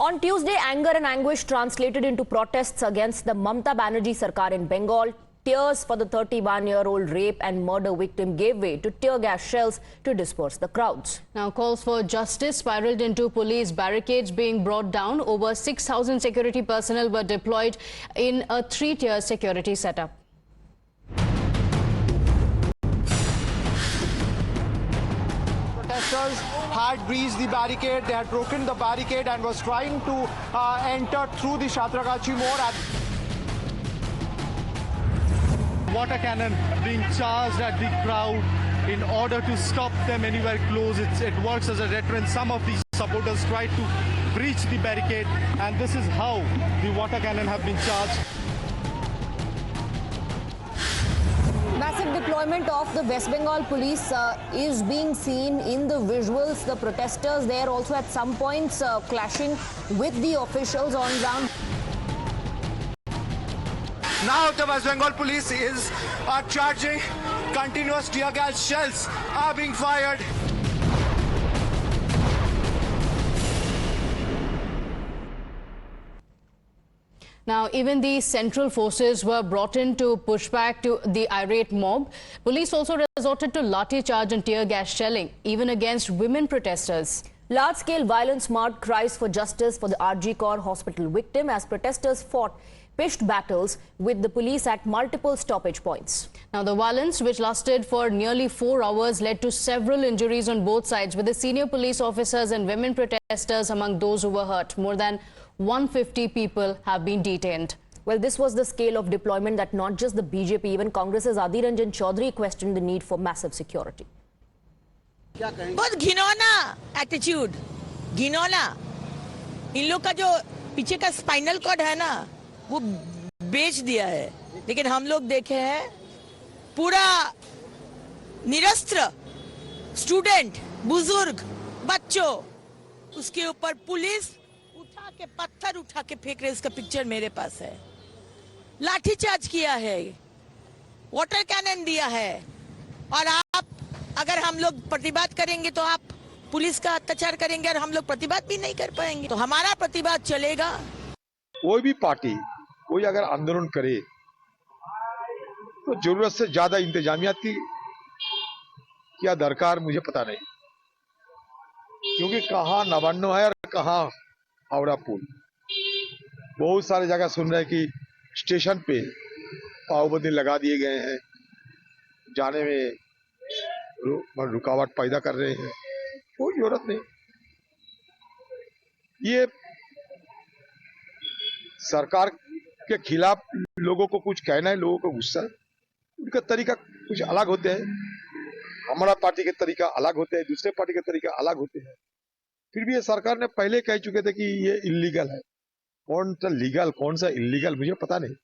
On Tuesday, anger and anguish translated into protests against the Mamata Banerjee Sarkar in Bengal. Tears for the 31-year-old rape and murder victim gave way to tear gas shells to disperse the crowds. Now, calls for justice spiraled into police barricades being brought down. Over 6,000 security personnel were deployed in a three-tier security setup. Protesters had breached the barricade, they had broken the barricade and was trying to enter through the Satragachi More. Water cannon being charged at the crowd in order to stop them anywhere close. It works as a deterrent. Some of these supporters tried to breach the barricade, and this is how the water cannon have been charged. Massive deployment of the West Bengal police is being seen in the visuals. The protesters there also at some points clashing with the officials on ground. Now the West Bengal police is charging. Continuous tear gas shells are being fired. Now, even the central forces were brought in to push back to the irate mob. Police also resorted to lathi charge and tear gas shelling, even against women protesters. Large-scale violence marked cries for justice for the RG Kaur hospital victim as protesters fought pitched battles with the police at multiple stoppage points. Now, the violence, which lasted for nearly 4 hours, led to several injuries on both sides, with the senior police officers and women protesters among those who were hurt. More than 150 people have been detained. Well, this was the scale of deployment that not just the BJP, even Congress's Adhir Ranjan Chaudhary questioned the need for massive security. बहुत घिनौना attitude, घिनौना। इन लोग का जो पीछे का spinal cord है ना, वो बेच दिया है। लेकिन हम लोग देखे हैं पूरा निरस्त्र स्टूडेंट, बुजुर्ग, बच्चों, उसके ऊपर पुलिस उठा के पत्थर उठा के फेंक रहे। इसका पिक्चर मेरे पास है। लाठीचार्ज किया है, वाटर कैनन दिया है। और आप अगर हम लोग प्रतिबाद करेंगे तो आप पुलिस का अत्याचार करेंगे और हम लोग प्रतिबाद भी नहीं कर पाएंगे। तो हमारा प्रतिबाद चलेगा। कोई भी पार्टी कोई अगर आंदोलन करे तो जरूरत से ज्यादा इंतजामिया की क्या दरकार मुझे पता नहीं, क्योंकि कहाँ नवान्नो है और कहाँ हावड़ा पुल। बहुत सारे जगह सुन रहे हैं कि स्टेशन पे पाबंदी लगा दिए गए हैं, जाने में रुकावट पैदा कर रहे हैं। कोई जरूरत नहीं। ये सरकार के खिलाफ लोगों को कुछ कहना है, लोगों को गुस्सा है। उनका तरीका कुछ अलग होते हैं, हमारा पार्टी के तरीका अलग होते हैं, दूसरे पार्टी के तरीका अलग होते हैं। फिर भी ये सरकार ने पहले कह चुके थे कि ये इलीगल है। कौन सा लीगल कौन सा इलीगल मुझे पता नहीं।